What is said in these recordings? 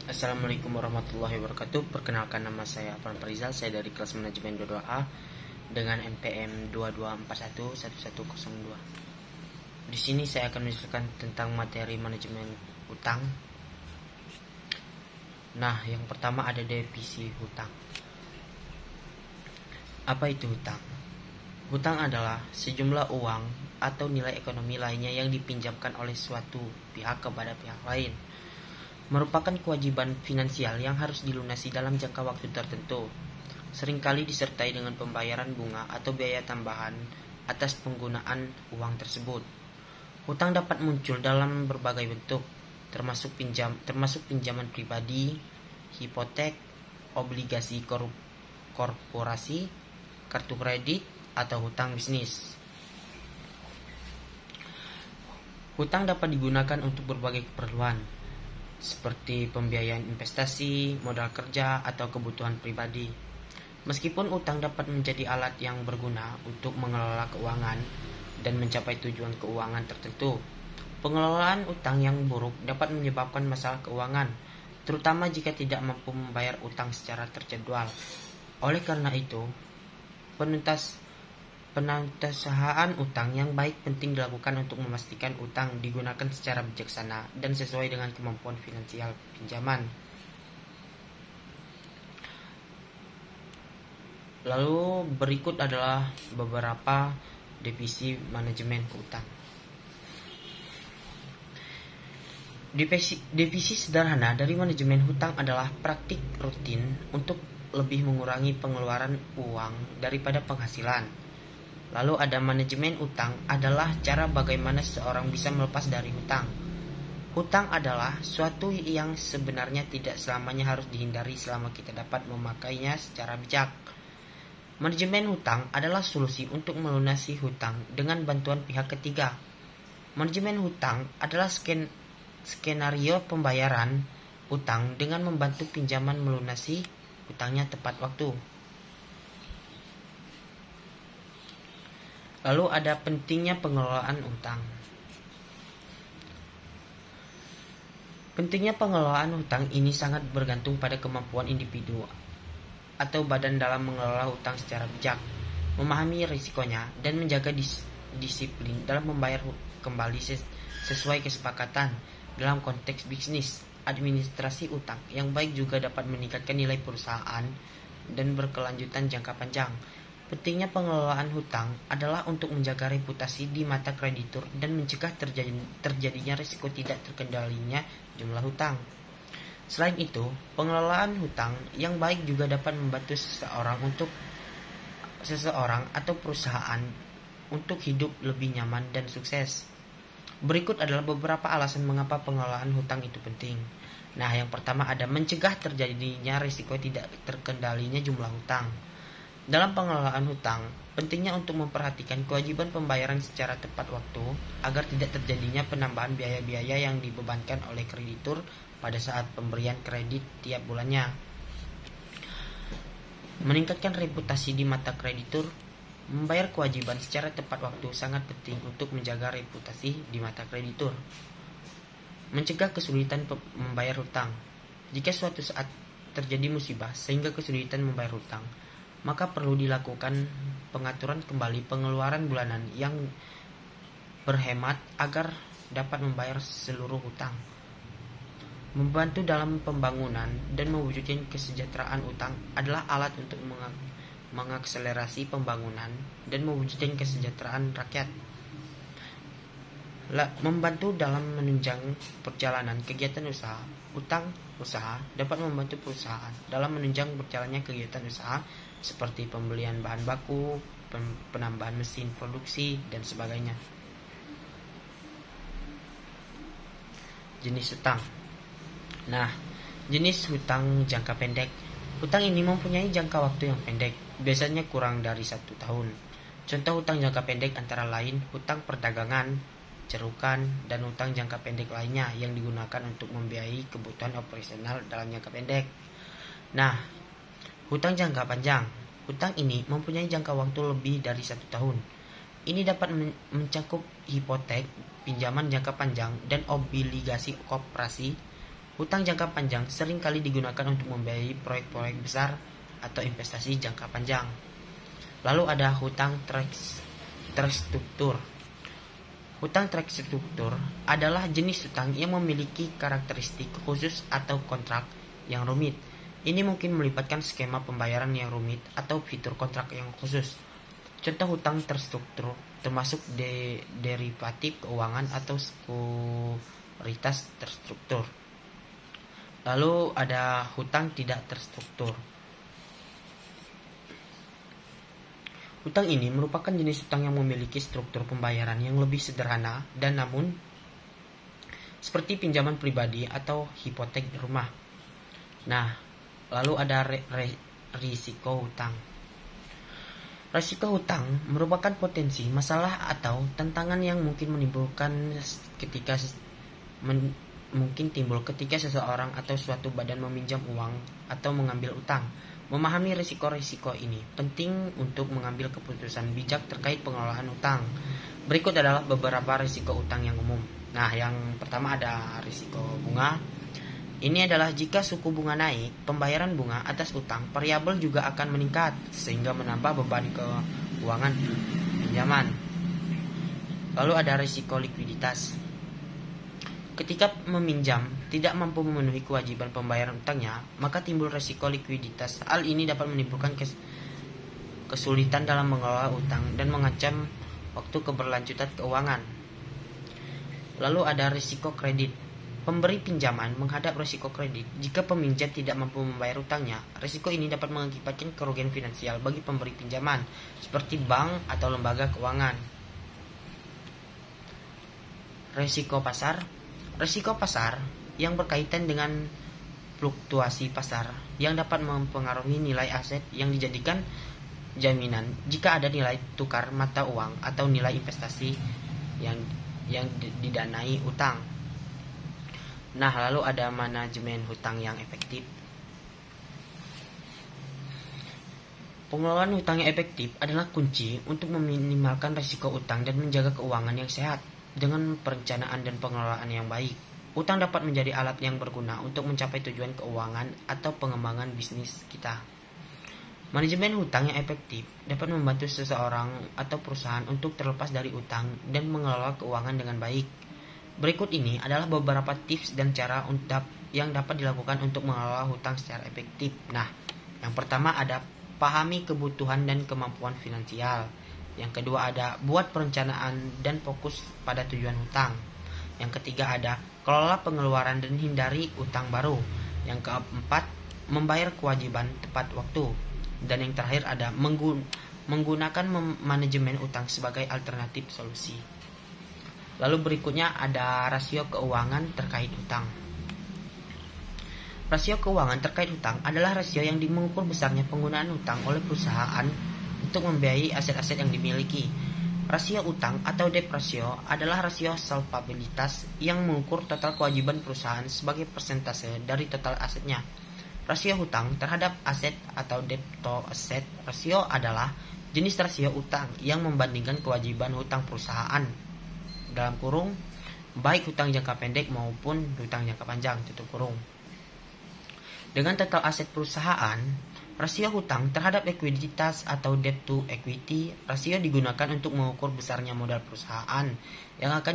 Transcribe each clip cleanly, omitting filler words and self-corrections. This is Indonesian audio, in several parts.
Assalamualaikum warahmatullahi wabarakatuh. Perkenalkan, nama saya Afan Farizal. Saya dari kelas manajemen 22A dengan NPM 22411102. Di sini saya akan menjelaskan tentang materi manajemen hutang. Nah, yang pertama ada definisi hutang. Apa itu hutang? Hutang adalah sejumlah uang atau nilai ekonomi lainnya yang dipinjamkan oleh suatu pihak kepada pihak lain. Merupakan kewajiban finansial yang harus dilunasi dalam jangka waktu tertentu, seringkali disertai dengan pembayaran bunga atau biaya tambahan atas penggunaan uang tersebut. Hutang dapat muncul dalam berbagai bentuk, termasuk pinjaman pribadi, hipotek, obligasi korporasi, kartu kredit, atau hutang bisnis. Hutang dapat digunakan untuk berbagai keperluan, seperti pembiayaan investasi, modal kerja, atau kebutuhan pribadi. Meskipun utang dapat menjadi alat yang berguna untuk mengelola keuangan dan mencapai tujuan keuangan tertentu, pengelolaan utang yang buruk dapat menyebabkan masalah keuangan, terutama jika tidak mampu membayar utang secara terjadwal. Oleh karena itu, penantasahaan utang yang baik penting dilakukan untuk memastikan utang digunakan secara bijaksana dan sesuai dengan kemampuan finansial pinjaman. Lalu berikut adalah beberapa definisi manajemen hutang. Definisi sederhana dari manajemen hutang adalah praktik rutin untuk lebih mengurangi pengeluaran uang daripada penghasilan. Lalu ada manajemen utang adalah cara bagaimana seseorang bisa melepas dari hutang. Hutang adalah suatu yang sebenarnya tidak selamanya harus dihindari selama kita dapat memakainya secara bijak. Manajemen hutang adalah solusi untuk melunasi hutang dengan bantuan pihak ketiga. Manajemen hutang adalah skenario pembayaran hutang dengan membantu pinjaman melunasi hutangnya tepat waktu. Lalu ada pentingnya pengelolaan hutang. Pentingnya pengelolaan hutang ini sangat bergantung pada kemampuan individu atau badan dalam mengelola hutang secara bijak, memahami risikonya, dan menjaga disiplin dalam membayar kembali sesuai kesepakatan. Dalam konteks bisnis, administrasi utang yang baik juga dapat meningkatkan nilai perusahaan dan berkelanjutan jangka panjang. Pentingnya pengelolaan hutang adalah untuk menjaga reputasi di mata kreditur dan mencegah terjadinya risiko tidak terkendalinya jumlah hutang. Selain itu, pengelolaan hutang yang baik juga dapat membantu seseorang atau perusahaan untuk hidup lebih nyaman dan sukses. Berikut adalah beberapa alasan mengapa pengelolaan hutang itu penting. Nah, yang pertama ada mencegah terjadinya risiko tidak terkendalinya jumlah hutang. Dalam pengelolaan hutang, pentingnya untuk memperhatikan kewajiban pembayaran secara tepat waktu agar tidak terjadinya penambahan biaya-biaya yang dibebankan oleh kreditur pada saat pemberian kredit tiap bulannya. Meningkatkan reputasi di mata kreditur, membayar kewajiban secara tepat waktu sangat penting untuk menjaga reputasi di mata kreditur. Mencegah kesulitan membayar hutang. Jika suatu saat terjadi musibah sehingga kesulitan membayar hutang, maka perlu dilakukan pengaturan kembali pengeluaran bulanan yang berhemat agar dapat membayar seluruh hutang. Membantu dalam pembangunan dan mewujudkan kesejahteraan utang adalah alat untuk mengakselerasi pembangunan dan mewujudkan kesejahteraan rakyat. Membantu dalam menunjang perjalanan kegiatan usaha. Utang usaha dapat membantu perusahaan dalam menunjang berjalannya kegiatan usaha seperti pembelian bahan baku, penambahan mesin produksi, dan sebagainya. Jenis hutang. Nah, jenis hutang jangka pendek. Hutang ini mempunyai jangka waktu yang pendek, biasanya kurang dari 1 tahun. Contoh hutang jangka pendek antara lain hutang perdagangan, cerukan, dan hutang jangka pendek lainnya yang digunakan untuk membiayai kebutuhan operasional dalam jangka pendek. Nah, hutang jangka panjang. Hutang ini mempunyai jangka waktu lebih dari 1 tahun. Ini dapat mencakup hipotek, pinjaman jangka panjang, dan obligasi koperasi Hutang jangka panjang sering kali digunakan untuk membiayai proyek-proyek besar atau investasi jangka panjang. Lalu ada hutang terstruktur. Hutang terstruktur adalah jenis hutang yang memiliki karakteristik khusus atau kontrak yang rumit. Ini mungkin melibatkan skema pembayaran yang rumit atau fitur kontrak yang khusus. Contoh hutang terstruktur termasuk derivatif keuangan atau sekuritas terstruktur. Lalu ada hutang tidak terstruktur. Hutang ini merupakan jenis hutang yang memiliki struktur pembayaran yang lebih sederhana dan namun seperti pinjaman pribadi atau hipotek rumah. Nah, lalu ada risiko hutang. Risiko hutang merupakan potensi masalah atau tantangan yang mungkin timbul ketika seseorang atau suatu badan meminjam uang atau mengambil utang. Memahami risiko-risiko ini penting untuk mengambil keputusan bijak terkait pengelolaan utang. Berikut adalah beberapa risiko utang yang umum. Nah, yang pertama ada risiko bunga. Ini adalah jika suku bunga naik, pembayaran bunga atas utang variabel juga akan meningkat sehingga menambah beban keuangan pinjaman. Lalu ada risiko likuiditas. Ketika meminjam tidak mampu memenuhi kewajiban pembayaran utangnya, maka timbul risiko likuiditas. Hal ini dapat menimbulkan kesulitan dalam mengelola utang dan mengancam waktu keberlanjutan keuangan. Lalu ada risiko kredit. Pemberi pinjaman menghadap risiko kredit. Jika peminjam tidak mampu membayar utangnya, risiko ini dapat mengakibatkan kerugian finansial bagi pemberi pinjaman, seperti bank atau lembaga keuangan. Risiko pasar. Risiko pasar yang berkaitan dengan fluktuasi pasar yang dapat mempengaruhi nilai aset yang dijadikan jaminan jika ada nilai tukar mata uang atau nilai investasi yang didanai utang. Nah, lalu ada manajemen hutang yang efektif. Pengelolaan hutang yang efektif adalah kunci untuk meminimalkan risiko utang dan menjaga keuangan yang sehat. Dengan perencanaan dan pengelolaan yang baik, utang dapat menjadi alat yang berguna untuk mencapai tujuan keuangan atau pengembangan bisnis kita. Manajemen hutang yang efektif dapat membantu seseorang atau perusahaan untuk terlepas dari utang dan mengelola keuangan dengan baik. Berikut ini adalah beberapa tips dan cara yang dapat dilakukan untuk mengelola hutang secara efektif. Nah, yang pertama ada pahami kebutuhan dan kemampuan finansial. Yang kedua ada buat perencanaan dan fokus pada tujuan hutang. Yang ketiga ada kelola pengeluaran dan hindari utang baru. Yang keempat membayar kewajiban tepat waktu. Dan yang terakhir ada menggunakan manajemen utang sebagai alternatif solusi. Lalu berikutnya ada rasio keuangan terkait hutang. Rasio keuangan terkait hutang adalah rasio yang mengukur besarnya penggunaan hutang oleh perusahaan untuk membiayai aset-aset yang dimiliki. Rasio utang atau debt ratio adalah rasio solvabilitas yang mengukur total kewajiban perusahaan sebagai persentase dari total asetnya. Rasio hutang terhadap aset atau debt to asset ratio adalah jenis rasio utang yang membandingkan kewajiban hutang perusahaan dalam kurung baik hutang jangka pendek maupun hutang jangka panjang tutup kurung. Dengan total aset perusahaan, rasio hutang terhadap ekuiditas atau debt to equity rasio digunakan untuk mengukur besarnya modal perusahaan yang akan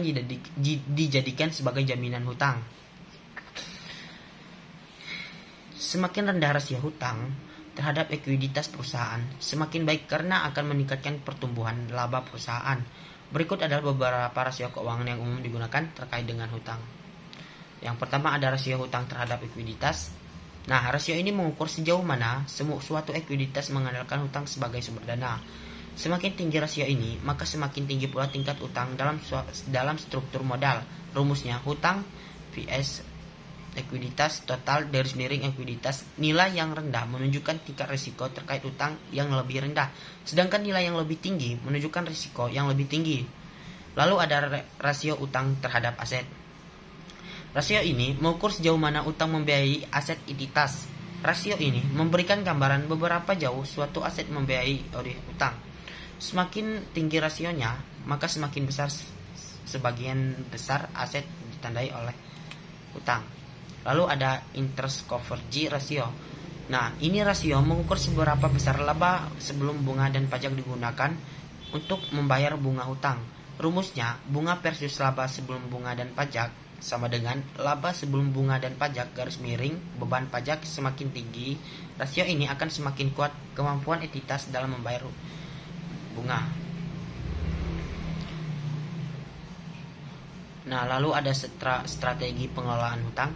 dijadikan sebagai jaminan hutang. Semakin rendah rasio hutang terhadap ekuiditas perusahaan, semakin baik karena akan meningkatkan pertumbuhan laba perusahaan. Berikut adalah beberapa rasio keuangan yang umum digunakan terkait dengan hutang. Yang pertama ada rasio hutang terhadap ekuiditas. Nah, rasio ini mengukur sejauh mana suatu ekuiditas mengandalkan hutang sebagai sumber dana. Semakin tinggi rasio ini, maka semakin tinggi pula tingkat utang dalam struktur modal. Rumusnya hutang vs ekuiditas total garis miring ekuiditas. Nilai yang rendah menunjukkan tingkat risiko terkait utang yang lebih rendah, sedangkan nilai yang lebih tinggi menunjukkan risiko yang lebih tinggi. Lalu ada rasio utang terhadap aset. Rasio ini mengukur sejauh mana utang membiayai aset entitas. Rasio ini memberikan gambaran beberapa jauh suatu aset membiayai oleh utang. Semakin tinggi rasionya, maka semakin besar sebagian besar aset ditandai oleh utang. Lalu ada interest coverage ratio. Nah, ini rasio mengukur seberapa besar laba sebelum bunga dan pajak digunakan untuk membayar bunga hutang. Rumusnya, bunga versus laba sebelum bunga dan pajak sama dengan laba sebelum bunga dan pajak garis miring beban pajak semakin tinggi, rasio ini akan semakin kuat kemampuan entitas dalam membayar bunga. Nah, lalu ada strategi pengelolaan hutang.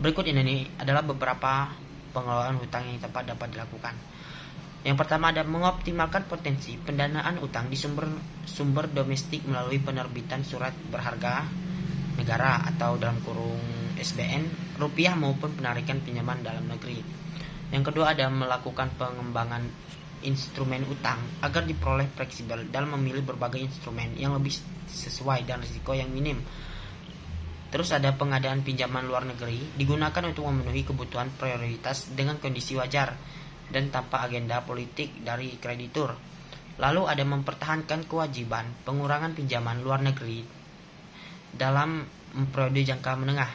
Berikut ini adalah beberapa pengelolaan hutang yang tepat dapat dilakukan. Yang pertama ada mengoptimalkan potensi pendanaan utang di sumber domestik melalui penerbitan surat berharga negara atau dalam kurung SBN rupiah maupun penarikan pinjaman dalam negeri. Yang kedua ada melakukan pengembangan instrumen utang agar diperoleh fleksibel dalam memilih berbagai instrumen yang lebih sesuai dan risiko yang minim. Terus ada pengadaan pinjaman luar negeri digunakan untuk memenuhi kebutuhan prioritas dengan kondisi wajar dan tanpa agenda politik dari kreditur. Lalu ada mempertahankan kewajiban pengurangan pinjaman luar negeri dalam periode jangka menengah.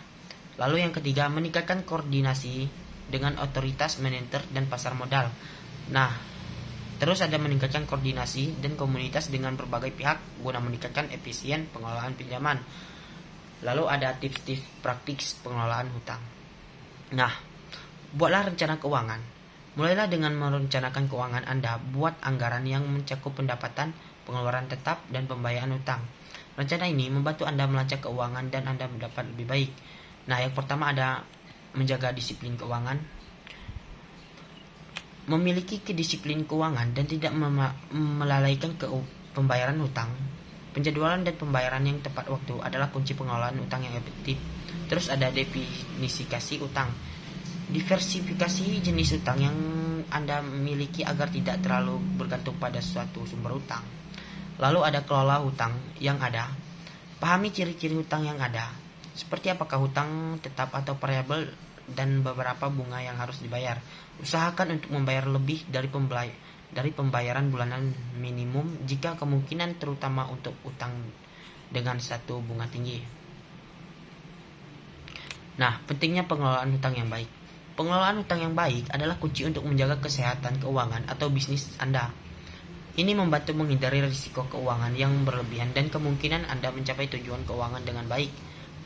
Lalu yang ketiga meningkatkan koordinasi dengan otoritas moneter dan pasar modal. Nah, terus ada meningkatkan koordinasi dan komunitas dengan berbagai pihak guna meningkatkan efisien pengelolaan pinjaman. Lalu ada tips-tips praktik pengelolaan hutang. Nah, buatlah rencana keuangan. Mulailah dengan merencanakan keuangan Anda. Buat anggaran yang mencakup pendapatan, pengeluaran tetap, dan pembayaran hutang. Rencana ini membantu Anda melacak keuangan dan Anda mendapat lebih baik. Nah, yang pertama ada menjaga disiplin keuangan. Memiliki kedisiplin keuangan dan tidak melalaikan pembayaran hutang. Penjadwalan dan pembayaran yang tepat waktu adalah kunci pengelolaan utang yang efektif. Terus ada definisifikasi utang. Diversifikasi jenis utang yang Anda miliki agar tidak terlalu bergantung pada suatu sumber utang. Lalu ada kelola hutang yang ada. Pahami ciri-ciri hutang yang ada. Seperti apakah hutang tetap atau variabel dan beberapa bunga yang harus dibayar. Usahakan untuk membayar lebih dari pembayaran bulanan minimum jika kemungkinan, terutama untuk utang dengan satu bunga tinggi. Nah, pentingnya pengelolaan hutang yang baik. Pengelolaan hutang yang baik adalah kunci untuk menjaga kesehatan keuangan atau bisnis Anda. Ini membantu menghindari risiko keuangan yang berlebihan dan kemungkinan Anda mencapai tujuan keuangan dengan baik.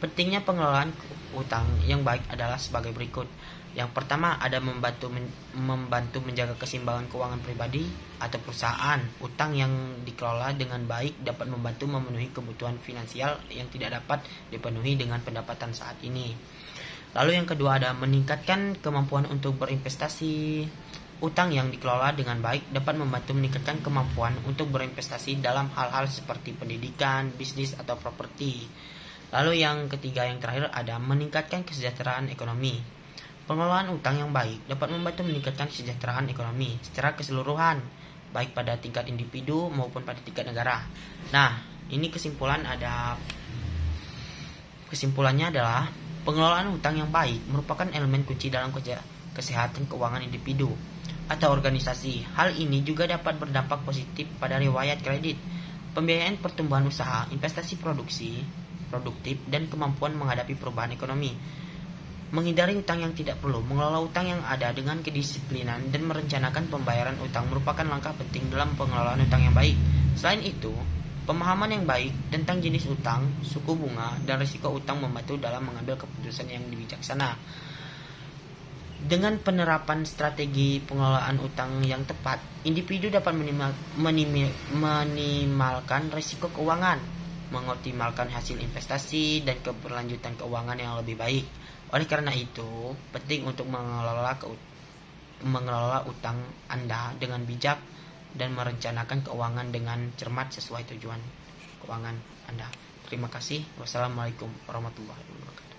Pentingnya pengelolaan hutang yang baik adalah sebagai berikut. Yang pertama ada membantu menjaga keseimbangan keuangan pribadi atau perusahaan. Utang yang dikelola dengan baik dapat membantu memenuhi kebutuhan finansial yang tidak dapat dipenuhi dengan pendapatan saat ini. Lalu yang kedua ada meningkatkan kemampuan untuk berinvestasi. Utang yang dikelola dengan baik dapat membantu meningkatkan kemampuan untuk berinvestasi dalam hal-hal seperti pendidikan, bisnis, atau properti. Lalu yang ketiga yang terakhir ada meningkatkan kesejahteraan ekonomi. Pengelolaan utang yang baik dapat membantu meningkatkan kesejahteraan ekonomi secara keseluruhan, baik pada tingkat individu maupun pada tingkat negara. Nah, ini kesimpulannya adalah pengelolaan hutang yang baik merupakan elemen kunci dalam kesehatan keuangan individu atau organisasi. Hal ini juga dapat berdampak positif pada riwayat kredit, pembiayaan pertumbuhan usaha, investasi produktif, dan kemampuan menghadapi perubahan ekonomi. Menghindari utang yang tidak perlu, mengelola utang yang ada dengan kedisiplinan, dan merencanakan pembayaran utang merupakan langkah penting dalam pengelolaan utang yang baik. Selain itu, pemahaman yang baik tentang jenis utang, suku bunga, dan risiko utang membantu dalam mengambil keputusan yang bijaksana. Dengan penerapan strategi pengelolaan utang yang tepat, individu dapat minimalkan risiko keuangan, mengoptimalkan hasil investasi, dan keberlanjutan keuangan yang lebih baik. Oleh karena itu, penting untuk mengelola utang Anda dengan bijak dan merencanakan keuangan dengan cermat sesuai tujuan keuangan Anda. Terima kasih. Wassalamualaikum warahmatullahi wabarakatuh.